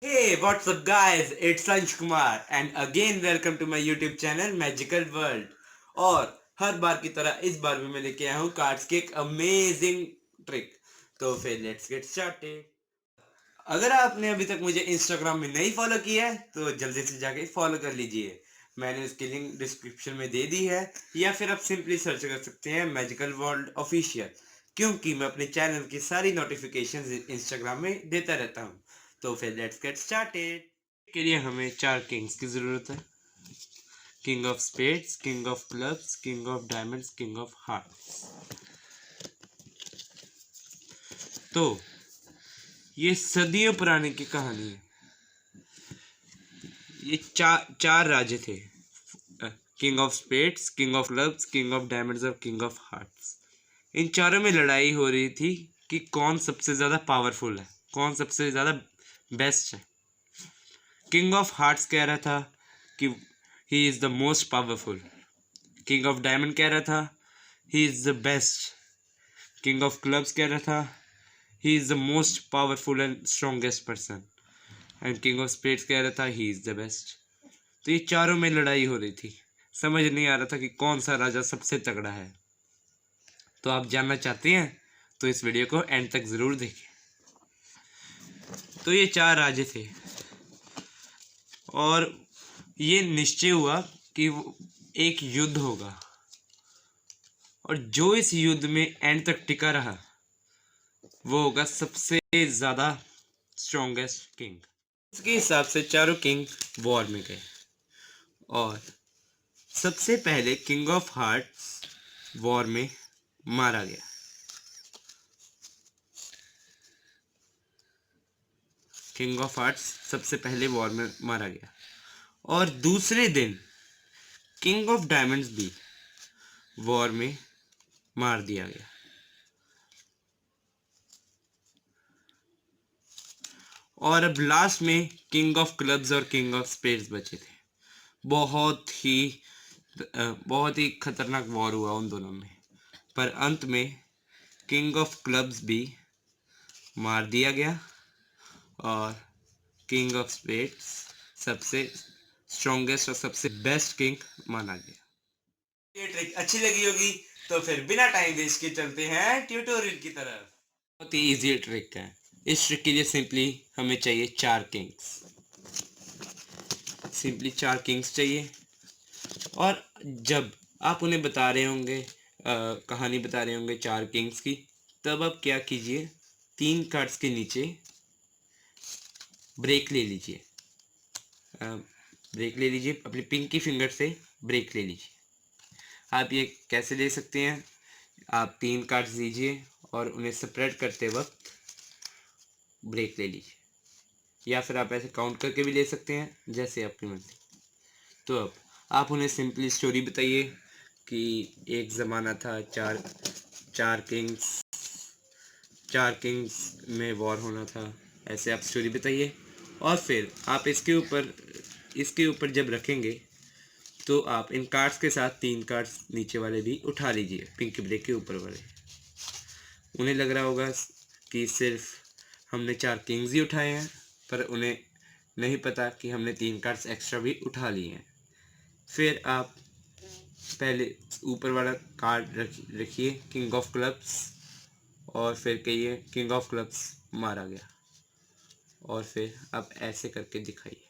Hey, what's up guys? It's Ansh Kumar and again welcome to my YouTube channel Magical World। और हर बार की तरह इस बार भी मैं लेके आया हूँ कार्ड्स की एक अमेजिंग ट्रिक। तो फिर लेट्स गेट स्टार्टेड। अगर आपने अभी तक मुझे इंस्टाग्राम में नहीं फॉलो किया है तो जल्दी से जाके फॉलो कर लीजिए। मैंने उसकी लिंक डिस्क्रिप्शन में दे दी है, या फिर आप सिंपली सर्च कर सकते हैं मैजिकल वर्ल्ड ऑफिशियल, क्योंकि मैं अपने चैनल की सारी नोटिफिकेशंस इंस्टाग्राम में देता रहता हूँ। तो फिर लेट्स गेट स्टार्टेड। के लिए हमें 4 किंग्स की ज़रूरत है। King of spades, king of clubs, king of diamonds, king of hearts. तो ये सदियों पुराने की कहानी है। ये चार राजे थे, king of spades, king of clubs, king of diamonds और किंग ऑफ हार्ट्स। इन चारों में लड़ाई हो रही थी कि कौन सबसे ज़्यादा पावरफुल है, कौन सबसे ज़्यादा बेस्ट है। किंग ऑफ हार्ट्स कह रहा था कि he is the most powerful. King of diamond कह रहा था he is the best. King of clubs कह रहा था he is the most powerful and strongest person. And king of spades कह रहा था ही इज़ द बेस्ट। तो ये चारों में लड़ाई हो रही थी। समझ नहीं आ रहा था कि कौन सा राजा सबसे तगड़ा है। तो आप जानना चाहते हैं तो इस वीडियो को एंड तक ज़रूर देखें। तो ये चार राजे थे और ये निश्चय हुआ कि एक युद्ध होगा, और जो इस युद्ध में एंड तक टिका रहा वो होगा सबसे ज़्यादा स्ट्रॉन्गेस्ट किंग। इसके हिसाब से चारों किंग वॉर में गए और सबसे पहले किंग ऑफ हार्ट्स वॉर में मारा गया। किंग ऑफ हार्ट्स सबसे पहले वॉर में मारा गया और दूसरे दिन किंग ऑफ डायमंड्स भी वॉर में मार दिया गया। और अब लास्ट में किंग ऑफ क्लब्स और किंग ऑफ स्पेड्स बचे थे। बहुत ही खतरनाक वॉर हुआ उन दोनों में, पर अंत में किंग ऑफ क्लब्स भी मार दिया गया और किंग ऑफ स्पेड्स सबसे स्ट्रॉन्गेस्ट और सबसे बेस्ट किंग माना गया। ये ट्रिक अच्छी लगी होगी तो फिर बिना टाइम वेस्ट के चलते हैं ट्यूटोरियल की तरफ। बहुत ही इजी ट्रिक है। इस ट्रिक के लिए सिंपली हमें चाहिए 4 किंग्स। सिंपली 4 किंग्स चाहिए। और जब आप उन्हें बता रहे होंगे, कहानी बता रहे होंगे 4 किंग्स की, तब आप क्या कीजिए, 3 कार्ड्स के नीचे ब्रेक ले लीजिए। ब्रेक ले लीजिए, अपनी पिंकी फिंगर से ब्रेक ले लीजिए। आप ये कैसे ले सकते हैं, आप 3 कार्ड्स लीजिए और उन्हें सेपरेट करते वक्त ब्रेक ले लीजिए, या फिर आप ऐसे काउंट करके भी ले सकते हैं जैसे आपकी मर्जी। तो अब आप उन्हें सिंपली स्टोरी बताइए कि एक ज़माना था, चार चार किंग्स चार किंग्स में वॉर होना था। ऐसे आप स्टोरी बताइए और फिर आप इसके ऊपर जब रखेंगे तो आप इन कार्ड्स के साथ 3 कार्ड्स नीचे वाले भी उठा लीजिए, पिंक ब्रेक के ऊपर वाले। उन्हें लग रहा होगा कि सिर्फ हमने 4 किंग्स ही उठाए हैं, पर उन्हें नहीं पता कि हमने 3 कार्ड्स एक्स्ट्रा भी उठा लिए हैं। फिर आप पहले ऊपर वाला कार्ड रखिए, किंग ऑफ क्लब्स, और फिर कहिए किंग ऑफ क्लब्स मारा गया, और फिर आप ऐसे करके दिखाइए।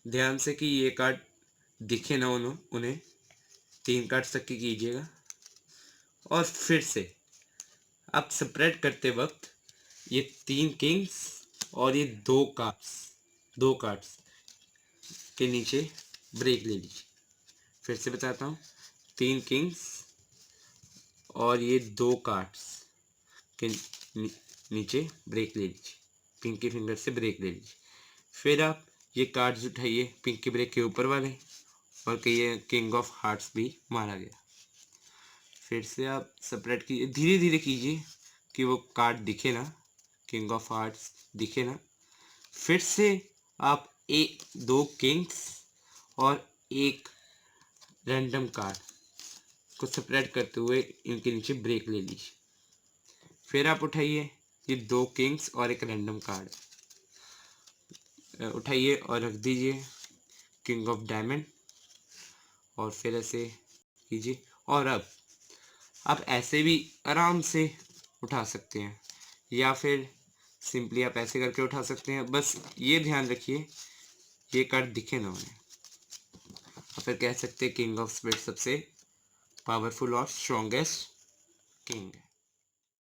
ध्यान से कि ये कार्ड दिखे ना उन्हें 3 कार्ड्स तक की कीजिएगा। और फिर से आप सेपरेट करते वक्त ये 3 किंग्स और ये 2 कार्ड्स के नीचे ब्रेक ले लीजिए। फिर से बताता हूँ, 3 किंग्स और ये 2 कार्ड्स के नीचे ब्रेक ले लीजिए, पिंकी फिंगर से ब्रेक ले लीजिए। फिर आप ये कार्ड्स उठाइए पिंकी ब्रेक के ऊपर वाले और कहिए किंग ऑफ हार्ट्स भी मारा गया। फिर से आप सेपरेट कीजिए, धीरे धीरे कीजिए कि वो कार्ड दिखे ना, किंग ऑफ हार्ट्स दिखे ना। फिर से आप 2 किंग्स और एक रैंडम कार्ड को सेपरेट करते हुए इनके नीचे ब्रेक ले लीजिए। फिर आप उठाइए ये 2 किंग्स और एक रैंडम कार्ड, उठाइए और रख दीजिए किंग ऑफ डायमंड, और फिर ऐसे कीजिए। और अब आप ऐसे भी आराम से उठा सकते हैं, या फिर सिंपली आप ऐसे करके उठा सकते हैं। बस ये ध्यान रखिए ये कार्ड दिखे ना उन्हें। और फिर कह सकते हैं किंग ऑफ स्पेड सबसे पावरफुल और स्ट्रॉन्गेस्ट किंग है।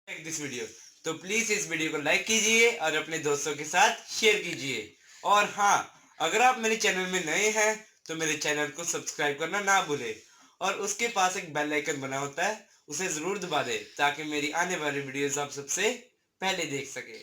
लाइक दिस वीडियो, तो प्लीज इस वीडियो को लाइक कीजिए और अपने दोस्तों के साथ शेयर कीजिए। और हाँ, अगर आप मेरे चैनल में नए हैं तो मेरे चैनल को सब्सक्राइब करना ना भूलें, और उसके पास एक बेल आइकन बना होता है, उसे जरूर दबा दें ताकि मेरी आने वाली वीडियोस आप सबसे पहले देख सके।